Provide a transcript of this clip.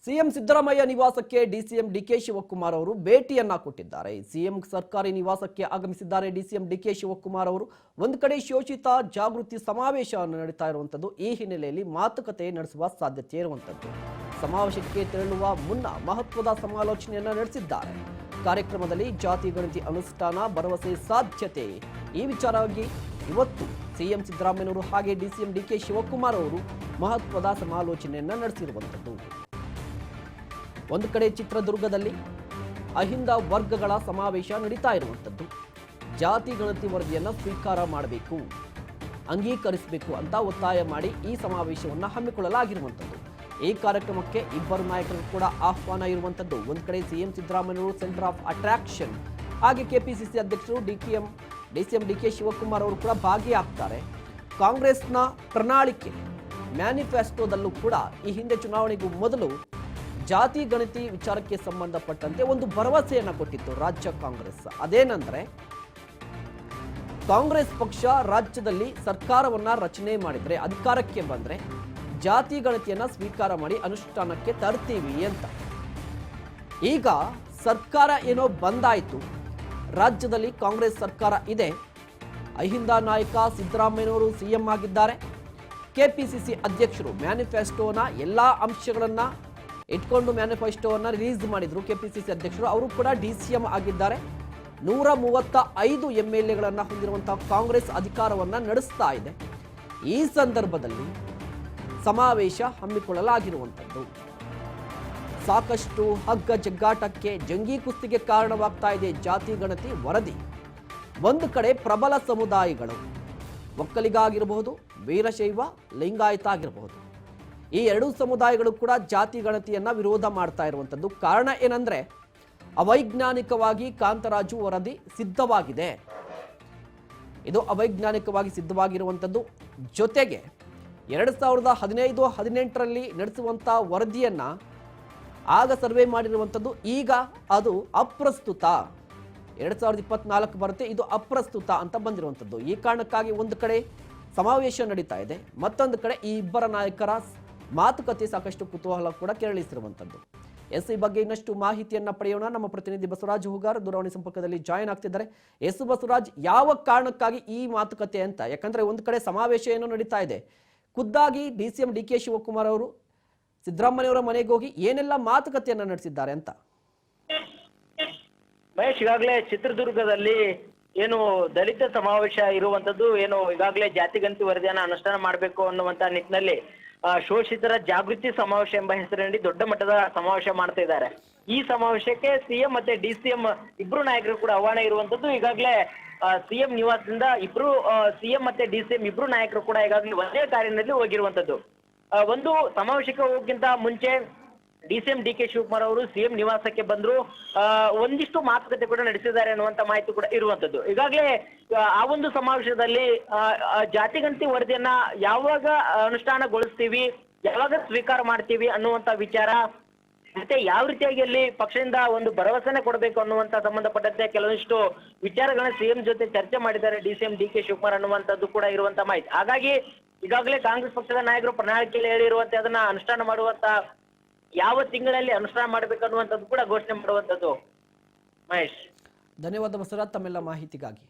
CM Siddaramaiah ನಿವಾಸಕ್ಕೆ DCM DK Shivakumar ಅವರು ಭೇಟಿಯನ್ನ ಕೊಟ್ಟಿದ್ದಾರೆ. ಸಿಎಂ ಸರ್ಕಾರಿ ನಿವಾಸಕ್ಕೆ ಆಗಮಿಸಿದ್ದಾರೆ ಡಿಸಿಎಂ ಡಿಕೆ ಶಿವಕುಮಾರ್ ಅವರು. ಒಂದು ಕಡೆ ಶೋಷಿತ ಜಾಗೃತಿ ಸಮಾವೇಶ ನಡೀತಾ ಇರುವಂತದ್ದು. ಈ ಹಿನ್ನೆಲೆಯಲ್ಲಿ ಮಾತುಕತೆ ನಡೆಸುವ ಸಾಧ್ಯತೆ ಇರುವಂತದ್ದು. ಸಮಾವೇಶಕ್ಕೆ ತೆರಳುವ ಮುನ್ನ ಮಹತ್ವದ ಸಮಾಲೋಚನೆಯನ್ನ ನಡೆಸಿದ್ದಾರೆ. ಕಾರ್ಯಕ್ರಮದಲ್ಲಿ ಜಾತಿ ಗಣತಿ ಅನುಷ್ಠಾನ ಭರವಸೆ ಸಾಧ್ಯತೆ ಈ ವಿಚಾರವಾಗಿ ಇವತ್ತು ಸಿಎಂ ಸಿದ್ದರಾಮಯ್ಯನವರು ಹಾಗೆ ಡಿಸಿಎಂ ಡಿಕೆ ಶಿವಕುಮಾರ್ ಅವರು ಮಹತ್ವದ ಸಮಾಲೋಚನೆಯನ್ನ ನಡೆಸಿರುವಂತದ್ದು. ಒಂದು ಕಡೆ ಚಿತ್ರದುರ್ಗದಲ್ಲಿ ಅಹಿಂದ ವರ್ಗಗಳ ಸಮಾವೇಶ ನಡೀತಾ ಇರುವಂಥದ್ದು. ಜಾತಿ ಗಣತಿ ವರದಿಯನ್ನು ಸ್ವೀಕಾರ ಮಾಡಬೇಕು, ಅಂಗೀಕರಿಸಬೇಕು ಅಂತ ಒತ್ತಾಯ ಮಾಡಿ ಈ ಸಮಾವೇಶವನ್ನು ಹಮ್ಮಿಕೊಳ್ಳಲಾಗಿರುವಂಥದ್ದು. ಈ ಕಾರ್ಯಕ್ರಮಕ್ಕೆ ಇಬ್ಬರು ನಾಯಕರು ಕೂಡ ಆಹ್ವಾನ ಇರುವಂಥದ್ದು. ಒಂದು ಕಡೆ ಸಿಎಂ ಸಿದ್ದರಾಮಯ್ಯವರು ಸೆಂಟರ್ ಆಫ್ ಅಟ್ರಾಕ್ಷನ್, ಹಾಗೆ ಕೆಪಿಸಿಸಿ ಅಧ್ಯಕ್ಷರು ಡಿಸಿಎಂ ಡಿಕೆ ಶಿವಕುಮಾರ್ ಅವರು ಕೂಡ ಭಾಗಿಯಾಗ್ತಾರೆ. ಕಾಂಗ್ರೆಸ್ನ ಪ್ರಣಾಳಿಕೆ ಮ್ಯಾನಿಫೆಸ್ಟೋದಲ್ಲೂ ಕೂಡ ಈ ಹಿಂದೆ ಚುನಾವಣೆಗೂ ಮೊದಲು ಜಾತಿ ಗಣತಿ ವಿಚಾರಕ್ಕೆ ಸಂಬಂಧಪಟ್ಟಂತೆ ಒಂದು ಭರವಸೆಯನ್ನು ಕೊಟ್ಟಿತ್ತು ರಾಜ್ಯ ಕಾಂಗ್ರೆಸ್. ಅದೇನೆಂದರೆ ಕಾಂಗ್ರೆಸ್ ಪಕ್ಷ ರಾಜ್ಯದಲ್ಲಿ ಸರ್ಕಾರವನ್ನ ರಚನೆ ಮಾಡಿದ್ರೆ, ಅಧಿಕಾರಕ್ಕೆ ಬಂದ್ರೆ ಜಾತಿ ಗಣತಿಯನ್ನ ಸ್ವೀಕಾರ ಮಾಡಿ ಅನುಷ್ಠಾನಕ್ಕೆ ತರ್ತೀವಿ ಅಂತ. ಈಗ ಸರ್ಕಾರ ಏನೋ ಬಂದಾಯಿತು, ರಾಜ್ಯದಲ್ಲಿ ಕಾಂಗ್ರೆಸ್ ಸರ್ಕಾರ ಇದೆ. ಅಹಿಂದ ನಾಯಕ ಸಿದ್ದರಾಮಯ್ಯನವರು ಸಿಎಂ ಆಗಿದ್ದಾರೆ. ಕೆಪಿಸಿಸಿ ಅಧ್ಯಕ್ಷರು ಮ್ಯಾನಿಫೆಸ್ಟೋನ ಎಲ್ಲಾ ಅಂಶಗಳನ್ನ ಇಟ್ಕೊಂಡು ಮ್ಯಾನಿಫೆಸ್ಟೋವನ್ನು ರಿಲೀಸ್ ಮಾಡಿದ್ರು ಕೆಪಿಸಿಸಿ ಅಧ್ಯಕ್ಷರು. ಅವರು ಕೂಡ ಡಿಸಿಎಂ ಆಗಿದ್ದಾರೆ. 135 MLAಗಳನ್ನು ಹೊಂದಿರುವಂತಹ ಕಾಂಗ್ರೆಸ್ ಅಧಿಕಾರವನ್ನು ನಡೆಸ್ತಾ ಇದೆ. ಈ ಸಂದರ್ಭದಲ್ಲಿ ಸಮಾವೇಶ ಹಮ್ಮಿಕೊಳ್ಳಲಾಗಿರುವಂಥದ್ದು ಸಾಕಷ್ಟು ಹಗ್ಗ ಜಗ್ಗಾಟಕ್ಕೆ, ಜಂಗೀ ಕುಸ್ತಿಗೆ ಕಾರಣವಾಗ್ತಾ ಇದೆ ಜಾತಿ ಗಣತಿ ವರದಿ. ಒಂದು ಕಡೆ ಪ್ರಬಲ ಸಮುದಾಯಗಳು, ಒಕ್ಕಲಿಗ ಆಗಿರಬಹುದು, ವೀರಶೈವ, ಲಿಂಗಾಯತ ಆಗಿರಬಹುದು, ಈ ಎರಡೂ ಸಮುದಾಯಗಳು ಕೂಡ ಜಾತಿ ಗಣತಿಯನ್ನ ವಿರೋಧ ಮಾಡ್ತಾ ಇರುವಂಥದ್ದು. ಕಾರಣ ಏನಂದ್ರೆ ಅವೈಜ್ಞಾನಿಕವಾಗಿ ಕಾಂತರಾಜು ವರದಿ ಸಿದ್ಧವಾಗಿದೆ. ಇದು ಅವೈಜ್ಞಾನಿಕವಾಗಿ ಸಿದ್ಧವಾಗಿರುವಂಥದ್ದು. ಜೊತೆಗೆ 2015-18ರಲ್ಲಿ ನಡೆಸುವಂಥ ವರದಿಯನ್ನ ಆಗ ಸರ್ವೆ ಮಾಡಿರುವಂಥದ್ದು. ಈಗ ಅದು ಅಪ್ರಸ್ತುತ. 2024 ಬರುತ್ತೆ, ಇದು ಅಪ್ರಸ್ತುತ ಅಂತ ಬಂದಿರುವಂಥದ್ದು. ಈ ಕಾರಣಕ್ಕಾಗಿ ಒಂದು ಕಡೆ ಸಮಾವೇಶ ನಡೀತಾ ಇದೆ, ಮತ್ತೊಂದು ಕಡೆ ಈ ಇಬ್ಬರ ನಾಯಕರ ಮಾತುಕತೆ ಸಾಕಷ್ಟು ಕುತೂಹಲ ಕೂಡ ಕೆರಳಿಸಿರುವಂಥದ್ದು. ಈ ಬಗ್ಗೆ ಇನ್ನಷ್ಟು ಮಾಹಿತಿಯನ್ನ ಪಡೆಯೋಣ. ನಮ್ಮ ಪ್ರತಿನಿಧಿ ಬಸವರಾಜ್ ಹೂಗಾರ್ ದೂರವಾಣಿ ಸಂಪರ್ಕದಲ್ಲಿ ಜಾಯಿನ್ ಆಗ್ತಿದ್ದಾರೆ. ಬಸವರಾಜ್, ಯಾವ ಕಾರಣಕ್ಕಾಗಿ ಈ ಮಾತುಕತೆ ಅಂತ? ಯಾಕಂದ್ರೆ ಒಂದು ಕಡೆ ಸಮಾವೇಶ ಏನೋ ನಡೀತಾ ಇದೆ, ಖುದ್ದಾಗಿ ಡಿಸಿಎಂ ಡಿಕೆ ಶಿವಕುಮಾರ್ ಅವರು ಸಿದ್ದರಾಮಯ್ಯವರ ಮನೆಗೆ ಹೋಗಿ ಏನೆಲ್ಲ ಮಾತುಕತೆಯನ್ನ ನಡೆಸಿದ್ದಾರೆ ಅಂತ? ಮಹೇಶ್, ಈಗಾಗಲೇ ಚಿತ್ರದುರ್ಗದಲ್ಲಿ ಏನು ದಲಿತ ಸಮಾವೇಶ ಇರುವಂತದ್ದು, ಏನು ಈಗಾಗಲೇ ಜಾತಿ ಗಣತಿ ವರದಿಯನ್ನ ಅನುಷ್ಠಾನ ಮಾಡಬೇಕು ಅನ್ನುವಂತ ನಿಟ್ಟಿನಲ್ಲಿ ಶೋಷಿತರ ಜಾಗೃತಿ ಸಮಾವೇಶ ಎಂಬ ಹೆಸರಿನಲ್ಲಿ ದೊಡ್ಡ ಮಟ್ಟದ ಸಮಾವೇಶ ಮಾಡ್ತಾ ಇದ್ದಾರೆ. ಈ ಸಮಾವೇಶಕ್ಕೆ ಸಿಎಂ ಮತ್ತೆ ಡಿಸಿಎಂ ಇಬ್ರು ನಾಯಕರು ಕೂಡ ಆಹ್ವಾನ ಇರುವಂತದ್ದು. ಈಗಾಗಲೇ ಸಿಎಂ ನಿವಾಸದಿಂದ ಸಿಎಂ ಮತ್ತೆ ಡಿಸಿಎಂ ಇಬ್ರು ನಾಯಕರು ಕೂಡ ಈಗಾಗಲೇ ಒಂದೇ ಕಾರಿನಲ್ಲಿ ಹೋಗಿರುವಂತದ್ದು. ಒಂದು ಸಮಾವೇಶಕ್ಕೆ ಹೋಗೋಕ್ಕಿಂತ ಮುಂಚೆ ಡಿಸಿಎಂ ಡಿಕೆ ಶಿವಕುಮಾರ್ ಅವರು ಸಿಎಂ ನಿವಾಸಕ್ಕೆ ಬಂದ್ರು. ಒಂದಿಷ್ಟು ಮಾತುಕತೆ ಕೂಡ ನಡೆಸಿದ್ದಾರೆ ಅನ್ನುವಂತ ಮಾಹಿತಿ ಕೂಡ ಇರುವಂತದ್ದು. ಈಗಾಗಲೇ ಆ ಒಂದು ಸಮಾವೇಶದಲ್ಲಿ ಜಾತಿ ಗಣತಿ ವರದಿಯನ್ನ ಯಾವಾಗ ಅನುಷ್ಠಾನಗೊಳಿಸ್ತೀವಿ, ಯಾವಾಗ ಸ್ವೀಕಾರ ಮಾಡ್ತೀವಿ ಅನ್ನುವಂತ ವಿಚಾರ, ಮತ್ತೆ ಯಾವ ರೀತಿಯಾಗಿ ಅಲ್ಲಿ ಪಕ್ಷದಿಂದ ಒಂದು ಭರವಸೆನೆ ಕೊಡಬೇಕು ಅನ್ನುವಂತ ಸಂಬಂಧಪಟ್ಟಂತೆ ಕೆಲವೊಂದಿಷ್ಟು ವಿಚಾರಗಳನ್ನ ಸಿಎಂ ಜೊತೆ ಚರ್ಚೆ ಮಾಡಿದ್ದಾರೆ ಡಿಸಿಎಂ ಡಿಕೆ ಶಿವಕುಮಾರ್ ಅನ್ನುವಂಥದ್ದು ಕೂಡ ಇರುವಂತ ಮಾಹಿತಿ. ಹಾಗಾಗಿ ಈಗಾಗಲೇ ಕಾಂಗ್ರೆಸ್ ಪಕ್ಷದ ನಾಯಕರು ಪ್ರಣಾಳಿಕೆಯಲ್ಲಿ ಹೇಳಿರುವಂತೆ ಅದನ್ನ ಅನುಷ್ಠಾನ ಮಾಡುವಂತ ಯಾವ ತಿಂಗಳಲ್ಲಿ ಅನುಷ್ಠಾನ ಮಾಡಬೇಕು ಅನ್ನುವಂಥದ್ದು ಕೂಡ ಘೋಷಣೆ ಮಾಡುವಂಥದ್ದು. ಮಹೇಶ್, ಧನ್ಯವಾದ ಬಸವರಾಜ್ ತಮ್ಮೆಲ್ಲ ಮಾಹಿತಿಗಾಗಿ.